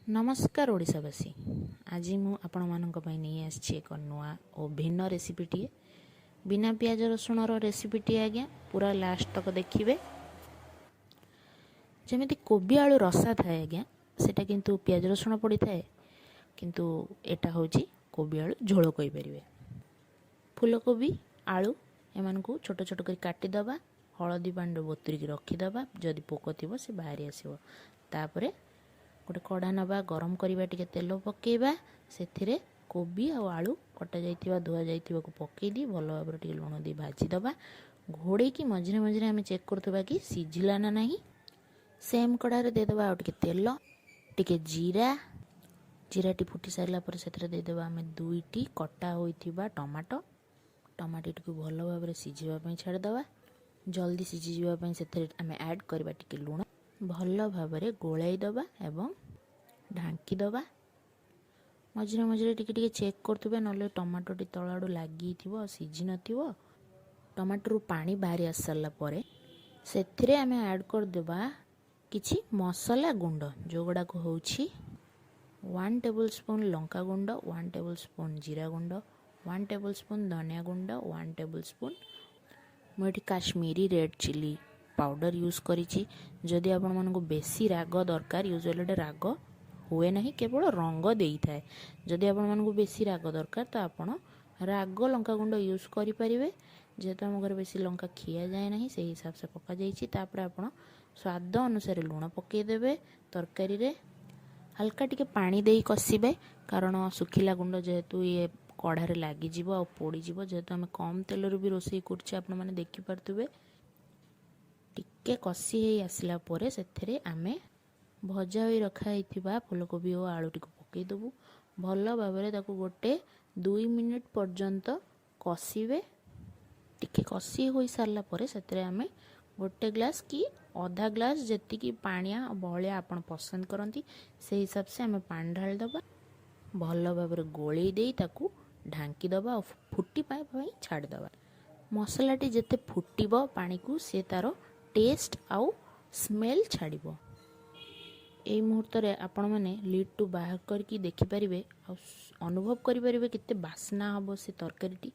नमस्कार ओडिशावासी। आज मु आपण मानक पई नहीं आछि एक नुआ और भिन्न रेसिपीटी बिना प्याज रसुण रेसिपीटी आज्ञा पूरा लास्ट तक देखिए। जमी कोबी आलू रसा थाए आज्ञा सेटा किंतु प्याज रसुण पड़ी थाए किंतु एटा होची कोबी आलू झोल कहि परिबे। फूलकोबी आलू एमान को छोट छोट कर काटी दबा, हळदी पांड बोतरी की रखी दबा, जदि पोक थिबो से बाहरी आसीबो। तापरे गोटे कड़ा नवा गरम करवा टिके तेल पकेबा, सेथिरे कोबी आ आलू कटा जाइथिबा धुआ जाइथिबा को पकेई दी भल भाबरे टिके लुण दी भाजी दबा। घोड़े की मझिरे मझिरे आमे चेक करथबा कि सिझिला ना नाही। सेम कड़ा रे दे दबा टिके तेल, टिके जीरा टी फुटी सारला पर सेथिरे दे दबा आमे दुईटी कटा होइथिबा टमाटो। टमाटो टिके भल भाबरे सिझिबा पई छाड़ दबा। जल्दी सिझि जिबा पई सेथिरे आमे ऐड करबा टिके लुण भल भाबरे गोलाई दबा एवं ढांकी दबा। मझिरे मझिरे टिके टिके चेक करथबे नले टमाटो टी तळाडू लागि थिबो सिझि नथिबो। टमाटो रु पानी बाहरी आस सारला परे सेथिरे आमे ऐड कर देबा किछि मसाला गुंड जो गुडा को होछि 1 टेबलस्पून लंका गुंड, 1 टेबलस्पून जीरा गुंड, 1 टेबलस्पून धनिया गुंड, 1 टेबलस्पून मोटी Kashmiri red chilli powder use करिछि। जदि आपण मानको बेसी राग दरकार, यूजुअली राग हुए नहीं केवल रंग देई थाए। जदि आपण मानको बेसी राग दरकार तो आपण राग लंका गुंड यूज करि परिबे। जेहेतु हम घर बेसी लंका खिया जाए नहीं से हिसाब से पका जाइछि। तापर आपण स्वाद अनुसार लुण पकेई देबे। तरकारी रे हल्का टिके पानी देई कसिबे, कारण सुखिला गुंड जेहेतु ये कढ़ारे लागि जिवो आ पोड़ी जिवो। जेहेतु हम कम तेल रे भी रोसई करछि आपण माने देखि परतुबे। टिके कसी हे आसला परे सेथरे आमे भजा होई रखा हिथिबा फूलकोबी और आलू टिको पकेई दबु। भल भाबरे ताको गोटे 2 मिनिट पर्यंत कसिबे। टिके कसी होई सारला परे सेथरे आमे गोटे ग्लास की आधा ग्लास जेति की पानिया बहलिया आपण पसंद करंती से हिसाब से आमे पानी ढाल दबा। भल भाबरे गोळेई देई ताकू ढांकी दबा और फुटी पाए पई छाड़ दबा। मसलाटी जेते फुटिबो पानी को से तारो टेस्ट आउ स्मेल छाड़िबो। एई मुहूर्त रे आपण माने लीड टू बाहर करके देखि परिबे आ अनुभव करि परिबे केते बासना हबो से तरकारीटी।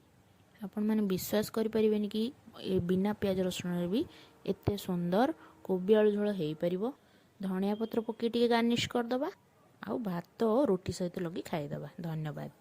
आपण माने विश्वास करि परिबेनी कि बिना प्याज रसुण रे भी एते सुंदर कोबी आलू झोल हेई परिबो। धनिया पत्र पके टिके गार्निश कर दबा आ भात रोटी सहित लगी खाई दबा। धन्यवाद।